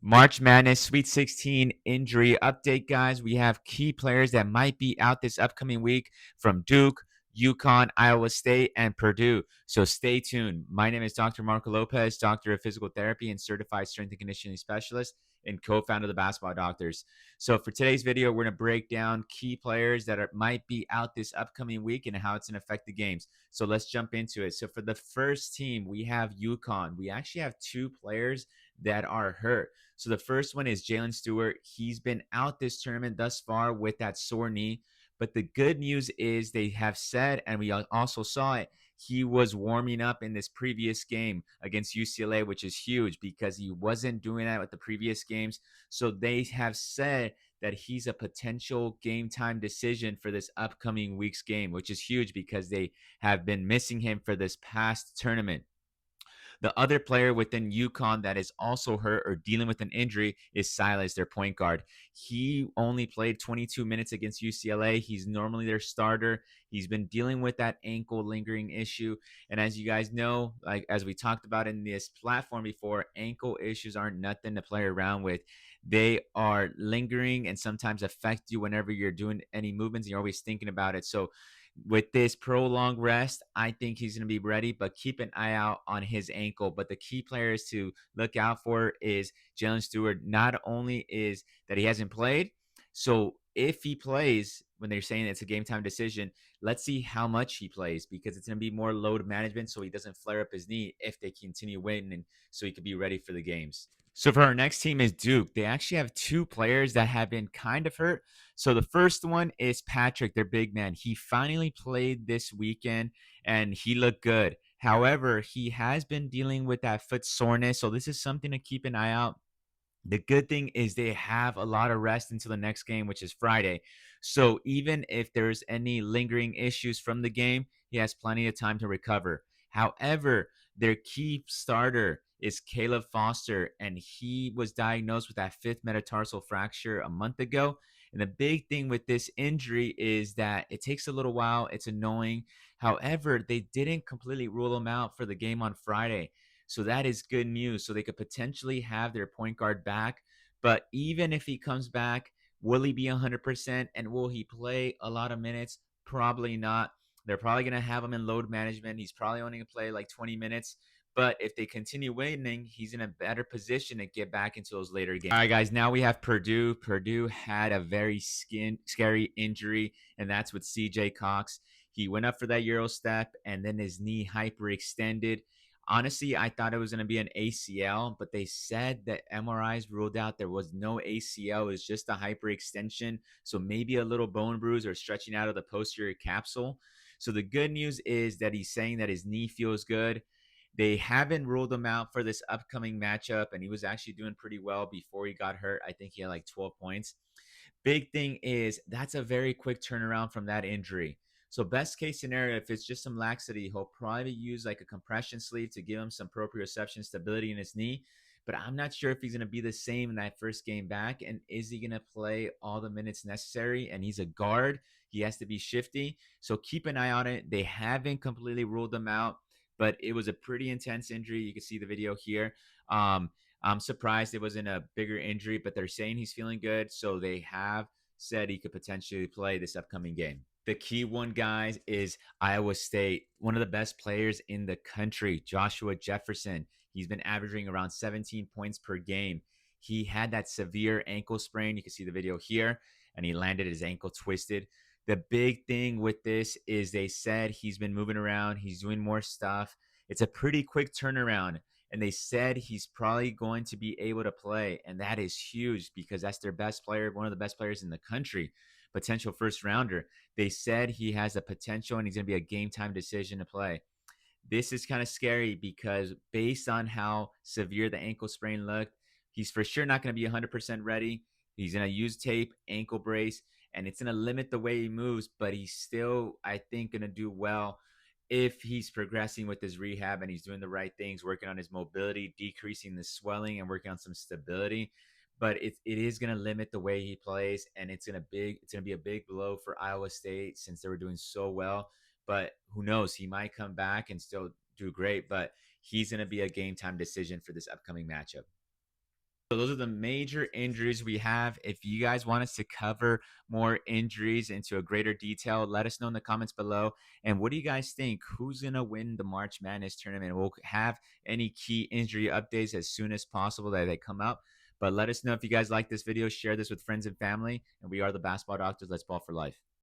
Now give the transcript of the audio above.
March Madness Sweet 16 injury update, guys. We have key players that might be out this upcoming week from Duke, UConn, Iowa State, and Purdue. So stay tuned. My name is Dr. Marco Lopez, doctor of physical therapy and certified strength and conditioning specialist, and co-founder of the Basketball Doctors. So for today's video, we're going to break down key players that might be out this upcoming week and how it's going to affect the games. So let's jump into it. So for the first team, we have UConn. We actually have two players that are hurt. So the first one is Jaylen Stewart. He's been out this tournament thus far with that sore knee. But the good news is they have said, and we also saw it, he was warming up in this previous game against UCLA, which is huge because he wasn't doing that with the previous games. So they have said that he's a potential game time decision for this upcoming week's game, which is huge because they have been missing him for this past tournament. The other player within UConn that is also hurt or dealing with an injury is Silas, their point guard. He only played 22 minutes against UCLA. He's normally their starter. He's been dealing with that ankle lingering issue. And as you guys know, like as we talked about in this platform before, ankle issues aren't nothing to play around with. They are lingering and sometimes affect you whenever you're doing any movements and you're always thinking about it. So with this prolonged rest, I think he's going to be ready, but keep an eye out on his ankle. But the key players to look out for is Jaylen Stewart. Not only is that he hasn't played, so if he plays, when they're saying it's a game time decision, let's see how much he plays because it's going to be more load management so he doesn't flare up his knee if they continue waiting and so he could be ready for the games. So for our next team is Duke. They actually have two players that have been kind of hurt. So the first one is Patrick, their big man. He finally played this weekend and he looked good. However, he has been dealing with that foot soreness. So this is something to keep an eye out. The good thing is they have a lot of rest until the next game, which is Friday. So even if there's any lingering issues from the game, he has plenty of time to recover. However, their key starter is Caleb Foster, and he was diagnosed with that fifth metatarsal fracture a month ago. And the big thing with this injury is that it takes a little while. It's annoying. However, they didn't completely rule him out for the game on Friday. So that is good news. So they could potentially have their point guard back. But even if he comes back, will he be 100%? And will he play a lot of minutes? Probably not. They're probably going to have him in load management. He's probably only going to play like 20 minutes. But if they continue winning, he's in a better position to get back into those later games. All right, guys, now we have Purdue. Purdue had a very scary injury, and that's with CJ Cox. He went up for that Euro step, and then his knee hyperextended. Honestly, I thought it was going to be an ACL, but they said that MRIs ruled out there was no ACL. It was just a hyperextension. So maybe a little bone bruise or stretching out of the posterior capsule. So the good news is that he's saying that his knee feels good. They haven't ruled him out for this upcoming matchup, and he was actually doing pretty well before he got hurt. I think he had like 12 points. Big thing is that's a very quick turnaround from that injury. So best case scenario, if it's just some laxity, he'll probably use like a compression sleeve to give him some proprioception stability in his knee. But I'm not sure if he's going to be the same in that first game back. And is he going to play all the minutes necessary? And he's a guard. He has to be shifty. So keep an eye on it. They haven't completely ruled him out, but it was a pretty intense injury. You can see the video here. I'm surprised it wasn't a bigger injury, but they're saying he's feeling good. So they have said he could potentially play this upcoming game. The key one, guys, is Iowa State. One of the best players in the country, Joshua Jefferson. He's been averaging around 17 points per game. He had that severe ankle sprain. You can see the video here, and he landed his ankle twisted. The big thing with this is they said he's been moving around. He's doing more stuff. It's a pretty quick turnaround. And they said he's probably going to be able to play. And that is huge because that's their best player, one of the best players in the country, potential first rounder. They said he has the potential and he's going to be a game time decision to play. This is kind of scary because based on how severe the ankle sprain looked, he's for sure not going to be 100% ready. He's going to use tape, ankle brace, and it's going to limit the way he moves, but he's still, I think, going to do well if he's progressing with his rehab and he's doing the right things, working on his mobility, decreasing the swelling, and working on some stability. But it is going to limit the way he plays, and it's going to be a big blow for Iowa State since they were doing so well. But who knows? He might come back and still do great, but he's going to be a game time decision for this upcoming matchup. So those are the major injuries we have. If you guys want us to cover more injuries into a greater detail, let us know in the comments below. And what do you guys think? Who's going to win the March Madness tournament? We'll have any key injury updates as soon as possible that they come out. But let us know if you guys like this video. Share this with friends and family. And we are the Basketball Doctors. Let's ball for life.